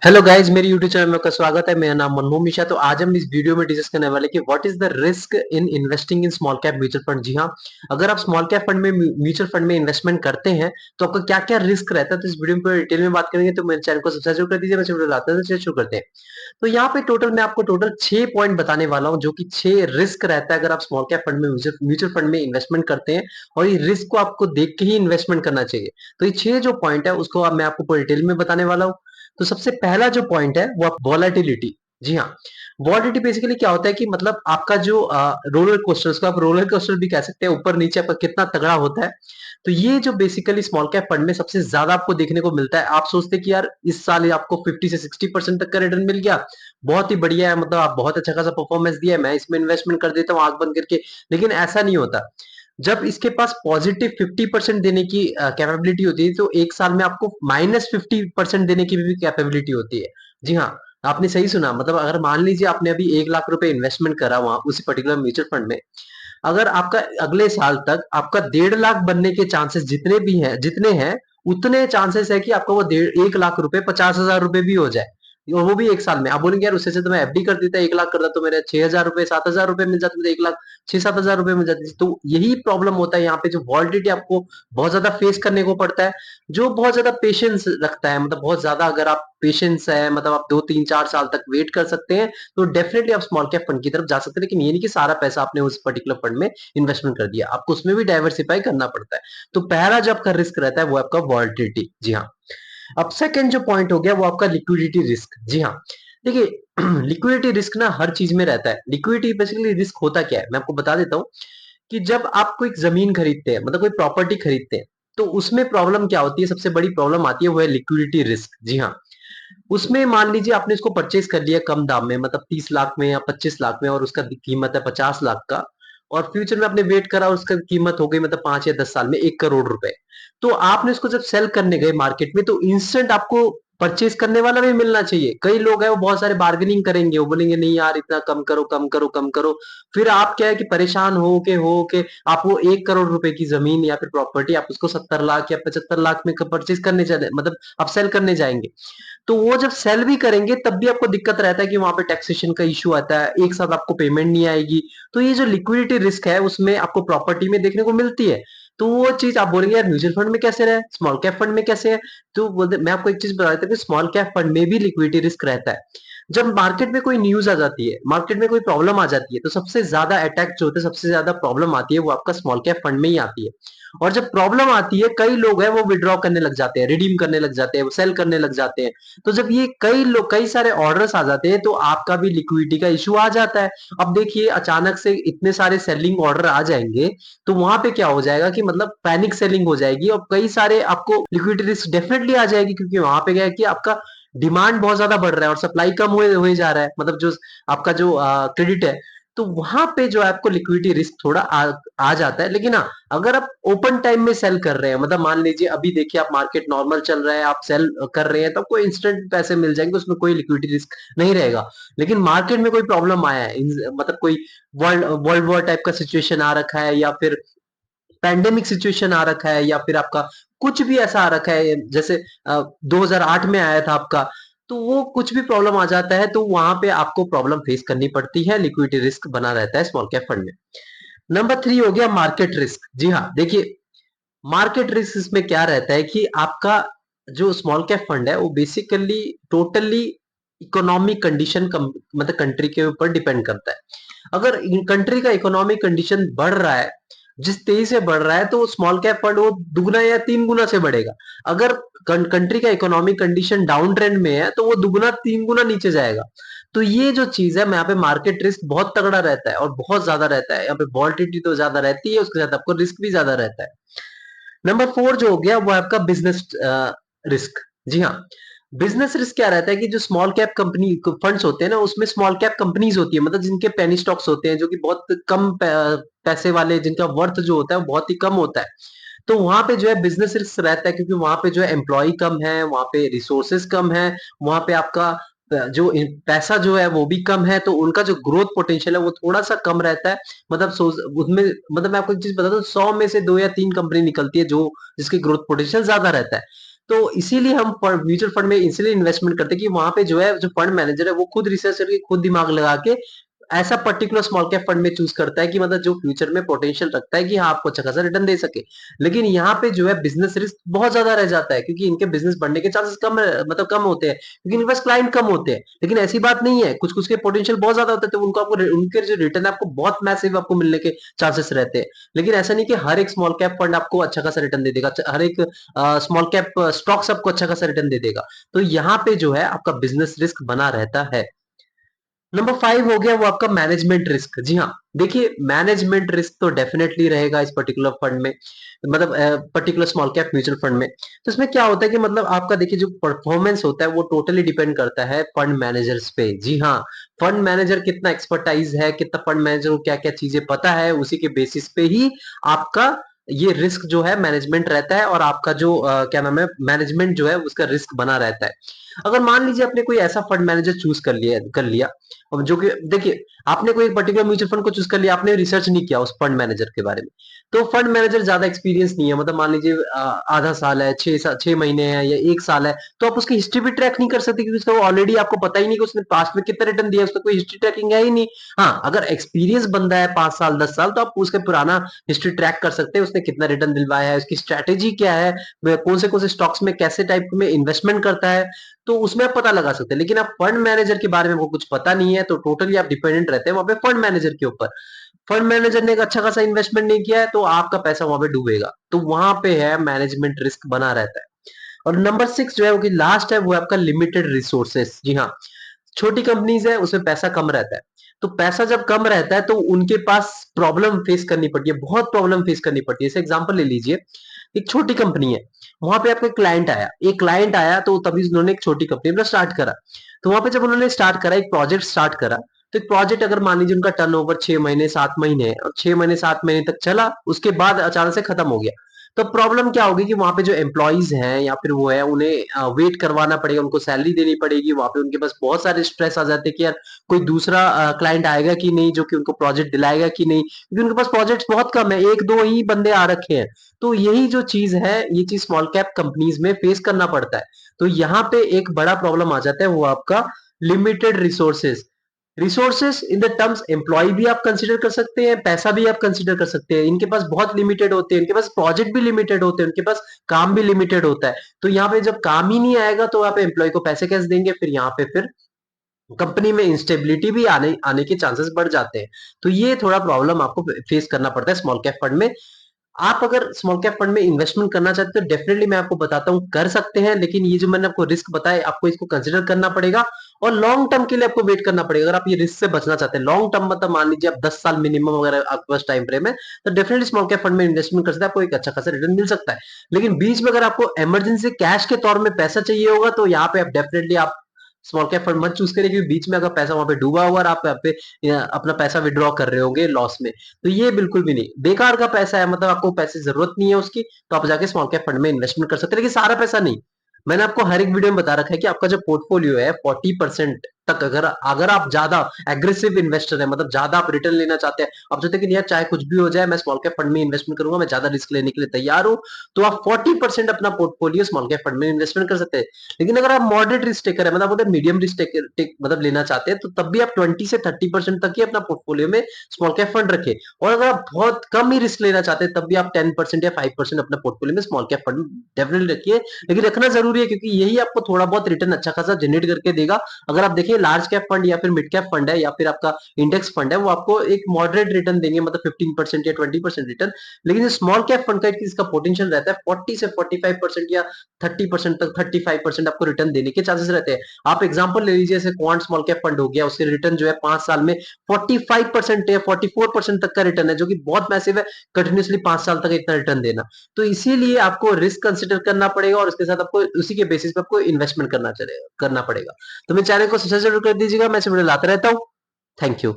Hello guys, मेरी YouTube channel में आपका स्वागत है। मेरा नाम मनमोहन मिश्रा। तो आज हम इस वीडियो में डिस्कस करने वाले कि what is the risk in investing in small cap mutual fund. जी हाँ, अगर आप स्मॉल कैप फंड में म्यूचुअल फंड में इन्वेस्टमेंट करते हैं तो आपका क्या क्या रिस्क रहता है। तो इस वीडियो में पूरा डिटेल में बात करेंगे। तो मेरे चैनल को सब्सक्राइब जरूर कर दीजिए। मैं वीडियो लाते हैं तो चलिए शुरू करते हैं। तो यहाँ पे टोटल मैं आपको टोटल 6 पॉइंट बताने वाला हूँ, जो कि 6 रिस्क रहता है अगर आप स्मॉल कैप फंड में म्यूचुअल फंड में इन्वेस्टमेंट करते हैं। और ये रिस्क को आपको देख के ही इन्वेस्टमेंट करना चाहिए। तो ये 6 जो पॉइंट है उसको अब मैं आपको पूरी डिटेल में बताने वाला हूँ। तो सबसे पहला जो पॉइंट है वो वॉलेटिलिटी। जी हाँ, वॉलेटिलिटी बेसिकली क्या होता है कि मतलब आपका जो रोलर कोस्टर, उसको आप रोलर कोस्टर भी कह सकते हैं, ऊपर नीचे आपका कितना तगड़ा होता है। तो ये जो बेसिकली स्मॉल कैप फंड में सबसे ज्यादा आपको देखने को मिलता है। आप सोचते हैं कि यार इस साल आपको 50 से 60% तक का रिटर्न मिल गया, बहुत ही बढ़िया है, मतलब आप बहुत अच्छा खासा परफॉर्मेंस दिया है, मैं इसमें इन्वेस्टमेंट कर देता हूँ आंख बंद करके। लेकिन ऐसा नहीं होता। जब इसके पास पॉजिटिव 50% देने की कैपेबिलिटी होती है, तो एक साल में आपको -50% देने की भी कैपेबिलिटी होती है। जी हाँ, आपने सही सुना। मतलब अगर मान लीजिए आपने अभी 1 लाख रुपए इन्वेस्टमेंट करा वहां उसी पर्टिकुलर म्यूचुअल फंड में, अगर आपका अगले साल तक आपका 1.5 लाख बनने के चांसेस जितने हैं, उतने चांसेस है कि आपका वो 1 लाख रुपए 50,000 रुपए भी हो जाए। और वो भी एक साल में। आप बोलेंगे यार उससे तो मैं एफडी कर देता, 1 लाख करता तो मेरे 6,000 रुपए 7,000 रुपए मिल जाते, तो 1 लाख 6-7 हजार रुपए मिल जाते। तो यही प्रॉब्लम होता है यहाँ पे, जो वॉलिडिटी आपको बहुत ज्यादा फेस करने को पड़ता है, जो बहुत ज्यादा पेशेंस रखता है। मतलब बहुत ज्यादा अगर आप पेशेंस है, मतलब आप 2-3-4 साल तक वेट कर सकते हैं, तो डेफिनेटली आप स्मॉल कैप फंड की तरफ जा सकते हैं। लेकिन ये नहीं कि सारा पैसा आपने उस पर्टिकुलर फंड में इन्वेस्टमेंट कर दिया, आपको उसमें भी डाइवर्सिफाई करना पड़ता है। तो पहला जो आपका रिस्क रहता है वो आपका वॉलिडिटी। जी हाँ। अब सेकंड जो पॉइंट हो गया वो आपका लिक्विडिटी रिस्क। जी हाँ, देखिए लिक्विडिटी रिस्क ना हर चीज में रहता है। लिक्विडिटी बेसिकली रिस्क होता क्या है, मैं आपको बता देता हूँ। कि जब आप कोई जमीन खरीदते हैं, मतलब कोई प्रॉपर्टी खरीदते हैं, तो उसमें प्रॉब्लम क्या होती है, सबसे बड़ी प्रॉब्लम आती है वो है लिक्विडिटी रिस्क। जी हाँ, उसमें मान लीजिए आपने इसको परचेज कर लिया कम दाम में, मतलब 30 लाख में या 25 लाख में, और उसका कीमत है 50 लाख का। और फ्यूचर में आपने वेट करा और उसका कीमत हो गई मतलब 5 या 10 साल में 1 करोड़ रुपए। तो आपने उसको जब सेल करने गए मार्केट में, तो इंस्टेंट आपको परचेज करने वाला भी मिलना चाहिए। कई लोग हैं वो बहुत सारे बार्गेनिंग करेंगे, वो बोलेंगे नहीं यार इतना कम करो कम करो कम करो। फिर आप क्या है कि परेशान हो के आप वो 1 करोड़ रुपए की जमीन या फिर प्रॉपर्टी आप उसको 70 लाख या 75 लाख में परचेज करने चले, मतलब आप सेल करने जाएंगे। तो वो जब सेल भी करेंगे तब भी आपको दिक्कत रहता है कि वहां पे टैक्सेशन का इश्यू आता है, एक साथ आपको पेमेंट नहीं आएगी। तो ये जो लिक्विडिटी रिस्क है उसमें आपको प्रॉपर्टी में देखने को मिलती है। तो वो चीज आप बोलेंगे यार म्यूचुअल फंड में कैसे रहे, स्मॉल कैप फंड में कैसे है। तो मैं आपको एक चीज बता देता हूँ कि स्मॉल कैप फंड में भी लिक्विडिटी रिस्क रहता है। जब मार्केट में कोई न्यूज आ जाती है, मार्केट में कोई प्रॉब्लम आ जाती है, तो सबसे ज्यादा अटैक जो होते हैं, सबसे ज्यादा प्रॉब्लम आती है वो आपका स्मॉल कैप फंड में ही आती है। और जब प्रॉब्लम आती है, कई लोग हैं वो विड्रॉ करने लग जाते हैं, रिडीम करने लग जाते हैं, वो सेल करने लग जाते हैं। तो जब ये कई सारे ऑर्डर्स आ जाते हैं, तो आपका भी लिक्विडिटी का इशू आ जाता है। अब देखिए अचानक से इतने सारे सेलिंग ऑर्डर आ जाएंगे, तो वहां पे क्या हो जाएगा कि मतलब पैनिक सेलिंग हो जाएगी, और कई सारे आपको लिक्विडिटी रिस्क डेफिनेटली आ जाएगी, क्योंकि वहां पे क्या है कि आपका डिमांड बहुत ज्यादा बढ़ रहा है और सप्लाई कम हुए जा रहा है, मतलब जो आपका जो क्रेडिट है। तो वहां पे जो है आपको लिक्विडिटी रिस्क थोड़ा आ जाता है। लेकिन हाँ, अगर आप ओपन टाइम में सेल कर रहे हैं, मतलब मान लीजिए अभी देखिए आप मार्केट नॉर्मल चल रहा है, आप सेल कर रहे हैं, तो आपको इंस्टेंट पैसे मिल जाएंगे, उसमें कोई लिक्विडिटी रिस्क नहीं रहेगा। लेकिन मार्केट में कोई प्रॉब्लम आया है, मतलब कोई वर्ल्ड वर्ल्ड वॉर टाइप का सिचुएशन आ रखा है, या फिर पैंडेमिक सिचुएशन आ रखा है, या फिर आपका कुछ भी ऐसा आ रखा है, जैसे 2008 में आया था आपका, तो वो कुछ भी प्रॉब्लम आ जाता है, तो वहां पे आपको प्रॉब्लम फेस करनी पड़ती है। लिक्विडिटी रिस्क बना रहता है स्मॉल कैप फंड में। नंबर 3 हो गया मार्केट रिस्क। जी हाँ, देखिए मार्केट रिस्क इसमें क्या रहता है कि आपका जो स्मॉल कैप फंड है वो बेसिकली टोटली इकोनॉमिक कंडीशन, मतलब कंट्री के ऊपर डिपेंड करता है। अगर कंट्री का इकोनॉमिक कंडीशन बढ़ रहा है, जिस तेजी से बढ़ रहा है, तो स्मॉल कैप फंड वो दुगना या 3 गुना से बढ़ेगा। अगर कंट्री का इकोनॉमिक कंडीशन डाउन ट्रेंड में है, तो वो दुगना 3 गुना नीचे जाएगा। तो ये जो चीज है, यहाँ पे मार्केट रिस्क बहुत तगड़ा रहता है और बहुत ज्यादा रहता है। यहाँ पे वॉलिटिलिटी तो ज्यादा रहती है, उसके साथ आपको रिस्क भी ज्यादा रहता है। नंबर 4 जो हो गया वो आपका बिजनेस रिस्क। जी हाँ, बिजनेस रिस्क क्या रहता है कि जो स्मॉल कैप कंपनी फंड्स होते हैं ना, उसमें स्मॉल कैप कंपनीज होती है, मतलब जिनके पेनी स्टॉक्स होते हैं, जो कि बहुत कम पैसे वाले, जिनका वर्थ जो होता है वो बहुत ही कम होता है। तो वहां पे जो है बिजनेस रिस्क रहता है, क्योंकि वहां पे जो है एम्प्लॉय कम है, वहां पे रिसोर्सेज कम है, वहां पे आपका जो पैसा जो है वो भी कम है, तो उनका जो ग्रोथ पोटेंशियल है वो थोड़ा सा कम रहता है। मतलब उसमें, मतलब मैं आपको एक चीज बता दूं, 100 में से 2 या 3 कंपनी निकलती है जो जिसकी ग्रोथ पोटेंशियल ज्यादा रहता है। तो इसीलिए हम म्यूचुअल फंड में इसलिए इन्वेस्टमेंट करते हैं कि वहां पे जो है जो फंड मैनेजर है वो खुद रिसर्च करके खुद दिमाग लगा के ऐसा पर्टिकुलर स्मॉल कैप फंड में चूज करता है कि मतलब जो फ्यूचर में पोटेंशियल रखता है कि हाँ आपको अच्छा खासा रिटर्न दे सके। लेकिन यहाँ पे जो है बिजनेस रिस्क बहुत ज्यादा रह जाता है क्योंकि इनके बिजनेस बढ़ने के चांसेस कम मतलब कम होते हैं क्योंकि इनके पास क्लाइंट कम होते हैं। लेकिन ऐसी बात नहीं है, कुछ कुछ के पोटेंशियल बहुत ज्यादा होते हैं तो उनको आपको उनके जो रिटर्न है आपको बहुत मैसिव आपको मिलने के चांसेस रहते हैं। लेकिन ऐसा नहीं कि हर एक स्मॉल कैप फंड आपको अच्छा खासा रिटर्न दे देगा, हर एक स्मॉल कैप स्टॉक्स आपको अच्छा खासा रिटर्न दे देगा। तो यहाँ पे जो है आपका बिजनेस रिस्क बना रहता है। नंबर 5 हो गया वो आपका मैनेजमेंट रिस्क। जी हाँ, देखिए मैनेजमेंट रिस्क तो डेफिनेटली रहेगा इस पर्टिकुलर फंड में, मतलब particular small cap mutual fund में। तो इसमें क्या होता है कि मतलब आपका देखिए जो परफॉर्मेंस होता है वो टोटली डिपेंड करता है फंड मैनेजर्स पे। जी हाँ, फंड मैनेजर कितना एक्सपर्टाइज है, कितना फंड मैनेजर को क्या क्या चीजें पता है, उसी के बेसिस पे ही आपका ये रिस्क जो है मैनेजमेंट रहता है और आपका जो क्या नाम है मैनेजमेंट जो है उसका रिस्क बना रहता है। अगर मान लीजिए आपने कोई ऐसा फंड मैनेजर चूज कर लिया और जो कि देखिए आपने कोई पर्टिकुलर म्यूचुअल फंड को चूज कर लिया, आपने रिसर्च नहीं किया उस फंड मैनेजर के बारे में, तो फंड मैनेजर ज्यादा एक्सपीरियंस नहीं है, मतलब मान लीजिए आधा साल है, 6 महीने है या 1 साल है, तो आप उसकी हिस्ट्री भी ट्रैक नहीं कर सकते क्योंकि उसका ऑलरेडी आपको पता ही नहीं कि उसने पास्ट में कितना रिटर्न दिया, उसका कोई हिस्ट्री ट्रैकिंग है ही नहीं। हाँ, अगर एक्सपीरियंस बंदा है 5 साल 10 साल तो आप उसका पुराना हिस्ट्री ट्रैक कर सकते हैं, उसने कितना रिटर्न दिलवाया है, उसकी स्ट्रेटेजी क्या है, कौन से स्टॉक्स में कैसे टाइप में इन्वेस्टमेंट करता है, तो उसमें आप पता लगा सकते हैं। लेकिन आप फंड मैनेजर के बारे में वो कुछ पता नहीं है तो टोटली आप डिपेंडेंट रहते हैं वहां पे फंड मैनेजर के ऊपर। फंड मैनेजर ने एक अच्छा खासा इन्वेस्टमेंट नहीं किया है तो आपका पैसा वहां पे डूबेगा, तो वहां पे है मैनेजमेंट रिस्क बना रहता है। और नंबर 6 जो है वो लास्ट है वो है आपका लिमिटेड रिसोर्सेस। जी हाँ, छोटी कंपनीज है उसमें पैसा कम रहता है, तो पैसा जब कम रहता है तो उनके पास प्रॉब्लम फेस करनी पड़ती है, बहुत प्रॉब्लम फेस करनी पड़ती है। जैसे एग्जांपल ले लीजिए, एक छोटी कंपनी है, वहां पे आपका क्लाइंट आया तो तभी उन्होंने एक छोटी कंपनी अपना स्टार्ट करा। तो वहां पे जब उन्होंने स्टार्ट करा, एक प्रोजेक्ट स्टार्ट करा, तो एक प्रोजेक्ट अगर मान लीजिए उनका टर्नओवर 6 महीने 7 महीने है और 6 महीने 7 महीने तक चला, उसके बाद अचानक से खत्म हो गया, तो प्रॉब्लम क्या होगी कि वहां पे जो एम्प्लॉइज हैं या फिर वो है उन्हें वेट करवाना पड़ेगा, उनको सैलरी देनी पड़ेगी, वहां पे उनके पास बहुत सारे स्ट्रेस आ जाते हैं कि यार कोई दूसरा क्लाइंट आएगा कि नहीं जो कि उनको प्रोजेक्ट दिलाएगा कि नहीं, क्योंकि उनके पास प्रोजेक्ट्स बहुत कम है, एक दो ही बंदे आ रखे हैं। तो यही जो चीज है ये चीज स्मॉल कैप कंपनीज में फेस करना पड़ता है। तो यहाँ पे एक बड़ा प्रॉब्लम आ जाता है वो आपका limited resources. Resources in the terms employ भी आप कंसीडर कर सकते हैं, पैसा भी आप कंसीडर कर सकते हैं, इनके पास बहुत लिमिटेड होते हैं, इनके पास प्रोजेक्ट भी लिमिटेड होते हैं, उनके पास काम भी लिमिटेड होता है। तो यहाँ पे जब काम ही नहीं आएगा तो आप एम्प्लॉय को पैसे कैसे देंगे, फिर यहाँ पे फिर कंपनी में इंस्टेबिलिटी भी आने आने के चांसेस बढ़ जाते हैं। तो ये थोड़ा प्रॉब्लम आपको फेस करना पड़ता है स्मॉल कैप फंड में। आप अगर स्मॉल कैप फंड में इन्वेस्टमेंट करना चाहते हो तो डेफिनेटली मैं आपको बताता हूँ कर सकते हैं, लेकिन ये जो मैंने आपको रिस्क बताया आपको इसको कंसिडर करना पड़ेगा और लॉन्ग टर्म के लिए आपको वेट करना पड़ेगा। अगर आप ये रिस्क से बचना चाहते हैं लॉन्ग टर्म, मतलब मान लीजिए आप 10 साल मिनिमम अगर आपके पास टाइम फ्रेम है, तो डेफिनेटली स्मॉल कैप फंड में इन्वेस्टमेंट कर सकते हैं, आपको एक अच्छा खासा रिटर्न मिल सकता है। लेकिन बीच में अगर आपको इमरजेंसी कैश के तौर में पैसा चाहिए होगा तो यहाँ पे आप डेफिनेटली आप स्मॉल कैप फंड मत चूज करिए, क्योंकि बीच में अगर पैसा वहां पे डूबा हुआ और आप यहाँ पे अपना पैसा विड्रॉ कर रहे होंगे लॉस में, तो ये बिल्कुल भी नहीं, बेकार का पैसा है, मतलब आपको पैसे की जरूरत नहीं है उसकी, तो आप जाके स्मॉल कैप फंड में इन्वेस्टमेंट कर सकते हैं, लेकिन सारा पैसा नहीं। मैंने आपको हर एक वीडियो में बता रखा है कि आपका जो पोर्टफोलियो है 40% तक, अगर अगर आप ज्यादा एग्रेसिव इन्वेस्टर है, मतलब ज्यादा आप रिटर्न लेना चाहते हैं, आप चाहते हैं कि यार चाहे कुछ भी हो जाए मैं स्मॉल कैप फंड में इन्वेस्टमेंट करूंगा, मैं ज्यादा रिस्क लेने के लिए तैयार हूं, तो आप 40% अपना पोर्टफोलियो स्मॉल कैप फंड में इन्वेस्टमेंट कर सकते हैं। लेकिन अगर आप मॉडरेट रिस्क टेकर है, मतलब अगर मीडियम रिस्क मतलब लेना चाहते हैं, तो तब भी आप 20 से 30% तक ही अपना पोर्टफोलियो में स्मॉल कैप फंड रखें। और अगर आप बहुत कम ही रिस्क लेना चाहते हैं तब भी आप 10% या 5% अपना पोर्टफोलियो में स्मॉल कैप फंड डेफिनेटली रखिए। लेकिन रखना जरूरी है क्योंकि यही आपको थोड़ा बहुत रिटर्न अच्छा खासा जनरेट करके देगा। अगर आप देखिए लार्ज कैप फंड या फिर मिड कैप फंड है या फिर आपका इंडेक्स फंड है, वो आपको एक मॉडरेट रिटर्न देंगे, मतलब 15% या 20% रिटर्न। लेकिन स्मॉल कैप फंड का इसका पोटेंशियल रहता है 40 से 45% या 30% तक, 35% आपको रिटर्न देने के चांसेस रहते हैं। आप एग्जांपल ले लीजिए, जैसे क्वांट स्मॉल कैप फंड हो गया, उसके रिटर्न जो है 5 साल में 45% या 44% तक का रिटर्न है, जो कि बहुत मैसिव है, कंटिन्यूसली 5 साल तक इतना रिटर्न देना। तो इसीलिए आपको रिस्क कंसिडर करना पड़ेगा और उसके साथ आपको उसी के बेसिस पे आपको इन्वेस्टमेंट करना पड़ेगा। तो मेरे चैनल को सब्सक्राइब जरूर कर दीजिएगा, मैं ऐसे वीडियो लाता रहता हूँ। Thank you.